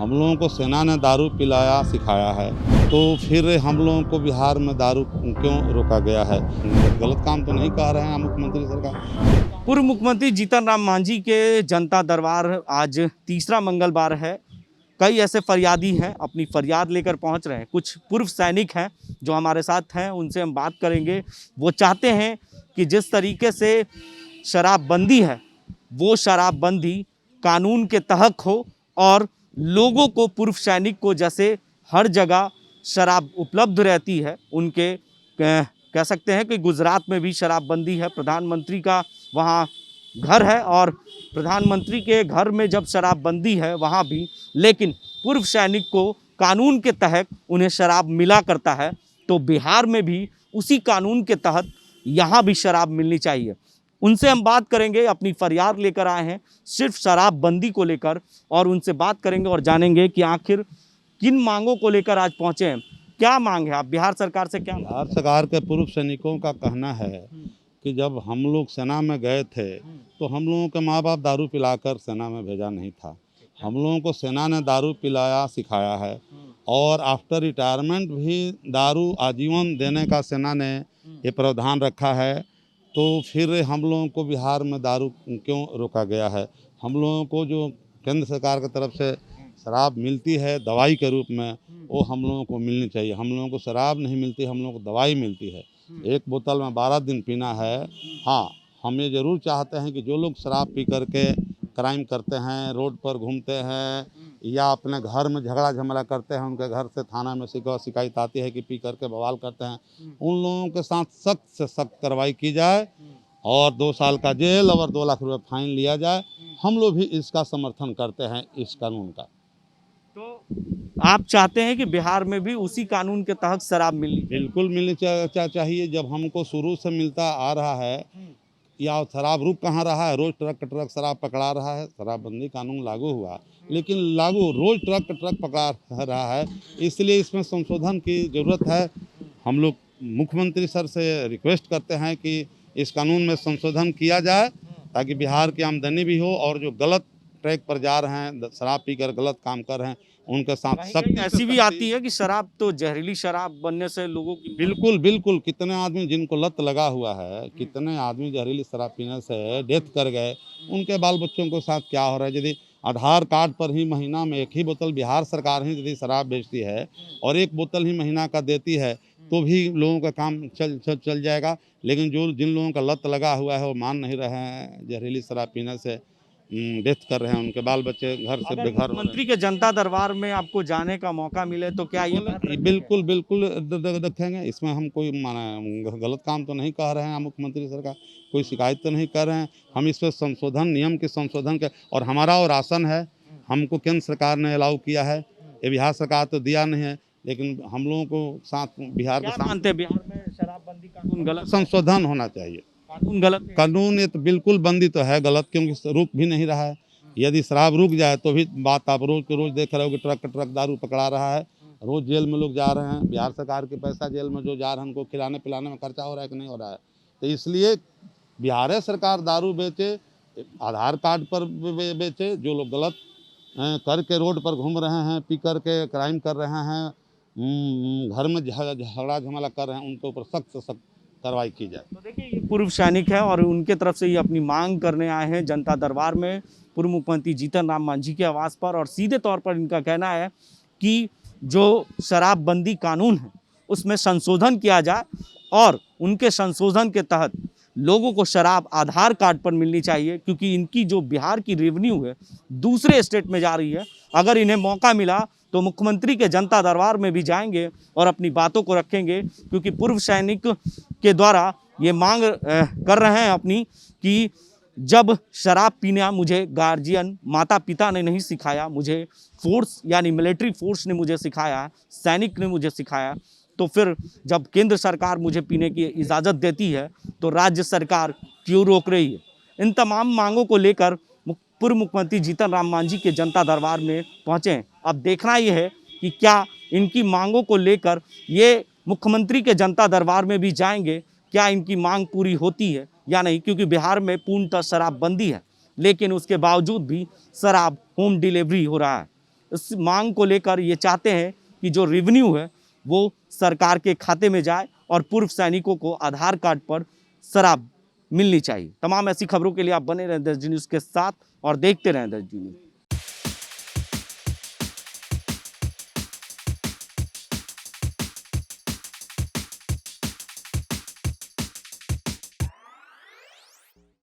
हम लोगों को सेना ने दारू पिलाया सिखाया है, तो फिर हम लोगों को बिहार में दारू क्यों रोका गया है? गलत काम तो नहीं कह रहे हैं मुख्यमंत्री सरकार। पूर्व मुख्यमंत्री जीतन राम मांझी के जनता दरबार आज तीसरा मंगलवार है। कई ऐसे फरियादी हैं, अपनी फरियाद लेकर पहुंच रहे हैं। कुछ पूर्व सैनिक हैं जो हमारे साथ हैं, उनसे हम बात करेंगे। वो चाहते हैं कि जिस तरीके से शराबबंदी है वो शराबबंदी कानून के तहत हो और लोगों को, पूर्व सैनिक को जैसे हर जगह शराब उपलब्ध रहती है, उनके कह सकते हैं कि गुजरात में भी शराबबंदी है। प्रधानमंत्री का वहाँ घर है और प्रधानमंत्री के घर में जब शराबबंदी है वहाँ भी, लेकिन पूर्व सैनिक को कानून के तहत उन्हें शराब मिला करता है, तो बिहार में भी उसी कानून के तहत यहाँ भी शराब मिलनी चाहिए। उनसे हम बात करेंगे, अपनी फरियाद लेकर आए हैं सिर्फ शराबबंदी को लेकर, और उनसे बात करेंगे और जानेंगे कि आखिर किन मांगों को लेकर आज पहुँचे हैं। क्या मांग है आप बिहार सरकार से? क्या बिहार सरकार के पूर्व सैनिकों का कहना है कि जब हम लोग सेना में गए थे तो हम लोगों के माँ बाप दारू पिलाकर सेना में भेजा नहीं था। हम लोगों को सेना ने दारू पिलाया सिखाया है और आफ्टर रिटायरमेंट भी दारू आजीवन देने का सेना ने ये प्रावधान रखा है। तो फिर हम लोगों को बिहार में दारू क्यों रोका गया है? हम लोगों को जो केंद्र सरकार की तरफ से शराब मिलती है दवाई के रूप में, वो हम लोगों को मिलनी चाहिए। हम लोगों को शराब नहीं मिलती, हम लोगों को दवाई मिलती है। एक बोतल में 12 दिन पीना है। हाँ, हम ये ज़रूर चाहते हैं कि जो लोग शराब पी करके क्राइम करते हैं, रोड पर घूमते हैं या अपने घर में झगड़ा झमेला करते हैं, उनके घर से थाना में शिकायत आती है कि पी करके बवाल करते हैं, उन लोगों के साथ सख्त से सख्त कार्रवाई की जाए और 2 साल का जेल और 2 लाख रुपये फाइन लिया जाए। हम लोग भी इसका समर्थन करते हैं, इस कानून का। तो आप चाहते हैं कि बिहार में भी उसी कानून के तहत शराब मिलनी? बिल्कुल मिलनी चाहिए। जब हमको शुरू से मिलता आ रहा है, या शराब रुक कहाँ रहा है? रोज ट्रक शराब पकड़ा रहा है। शराबबंदी कानून लागू हुआ, लेकिन लागू रोज ट्रक पकड़ा रहा है, इसलिए इसमें संशोधन की ज़रूरत है। हम लोग मुख्यमंत्री सर से रिक्वेस्ट करते हैं कि इस कानून में संशोधन किया जाए ताकि बिहार की आमदनी भी हो और जो गलत ट्रैक पर जा रहे हैं, शराब पीकर गलत काम कर रहे हैं, उनके साथ सख्ती ऐसी भी आती है कि शराब तो जहरीली शराब बनने से लोगों की बिल्कुल कितने आदमी जिनको लत लगा हुआ है, कितने आदमी जहरीली शराब पीने से डेथ कर गए। उनके बाल बच्चों के साथ क्या हो रहा है? यदि आधार कार्ड पर ही महीना में 1 ही बोतल बिहार सरकार ही यदि शराब बेचती है और 1 बोतल ही महीना का देती है, तो भी लोगों का काम चल जाएगा। लेकिन जिन लोगों का लत लगा हुआ है वो मान नहीं रहे हैं, जहरीली शराब पीने से डेथ कर रहे हैं, उनके बाल बच्चे घर से बेघर। मुख्यमंत्री के जनता दरबार में आपको जाने का मौका मिले तो क्या ये बिल्कुल रखेंगे। इसमें हम कोई गलत काम तो नहीं कह रहे हैं। मुख्यमंत्री सरकार कोई शिकायत तो नहीं कर रहे हैं। हम इस पर संशोधन, नियम के संशोधन के, और हमारा और आसन है, हमको केंद्र सरकार ने अलाउ किया है, ये बिहार सरकार तो दिया नहीं है, लेकिन हम लोगों को साथ बिहार के साथ मानते हैं बिहार में शराबबंदी कानून गलत, संशोधन होना चाहिए। कानून गलत, कानून ये तो बिल्कुल बंदी तो है गलत, क्योंकि रुक भी नहीं रहा है। यदि शराब रुक जाए तो भी बात, आप रोज के रोज देख रहे हो कि ट्रक दारू पकड़ा रहा है, रोज जेल में लोग जा रहे हैं। बिहार सरकार के पैसा जेल में जो जा रहे हैं उनको खिलाने पिलाने में खर्चा हो रहा है कि नहीं हो रहा है? तो इसलिए बिहार सरकार दारू बेचे, आधार कार्ड पर बेचे। जो लोग गलत करके रोड पर घूम रहे हैं, पी करके क्राइम कर रहे हैं, घर में झगड़ा झमेला कर रहे हैं, उनके ऊपर सख्त से सख्त कार्रवाई की जाए। तो देखिए, ये पूर्व सैनिक है और उनके तरफ से ये अपनी मांग करने आए हैं जनता दरबार में पूर्व मुख्यमंत्री जीतन राम मांझी के आवास पर, और सीधे तौर पर इनका कहना है कि जो शराबबंदी कानून है उसमें संशोधन किया जाए और उनके संशोधन के तहत लोगों को शराब आधार कार्ड पर मिलनी चाहिए, क्योंकि इनकी जो बिहार की रेवेन्यू है दूसरे स्टेट में जा रही है। अगर इन्हें मौका मिला तो मुख्यमंत्री के जनता दरबार में भी जाएंगे और अपनी बातों को रखेंगे, क्योंकि पूर्व सैनिक के द्वारा ये मांग कर रहे हैं अपनी कि जब शराब पीना मुझे गार्जियन माता पिता ने नहीं सिखाया, मुझे फोर्स यानी मिलिट्री फोर्स ने मुझे सिखाया, सैनिक ने मुझे सिखाया, तो फिर जब केंद्र सरकार मुझे पीने की इजाज़त देती है तो राज्य सरकार क्यों रोक रही है? इन तमाम मांगों को लेकर पूर्व मुख्यमंत्री जीतन राम मांझी के जनता दरबार में पहुँचे हैं। अब देखना ये है कि क्या इनकी मांगों को लेकर ये मुख्यमंत्री के जनता दरबार में भी जाएंगे, क्या इनकी मांग पूरी होती है या नहीं, क्योंकि बिहार में पूर्णतः शराबबंदी है, लेकिन उसके बावजूद भी शराब होम डिलीवरी हो रहा है। इस मांग को लेकर ये चाहते हैं कि जो रेवेन्यू है वो सरकार के खाते में जाए और पूर्व सैनिकों को आधार कार्ड पर शराब मिलनी चाहिए। तमाम ऐसी खबरों के लिए आप बने रहें 10G न्यूज़ के साथ और देखते रहें 10G न्यूज़।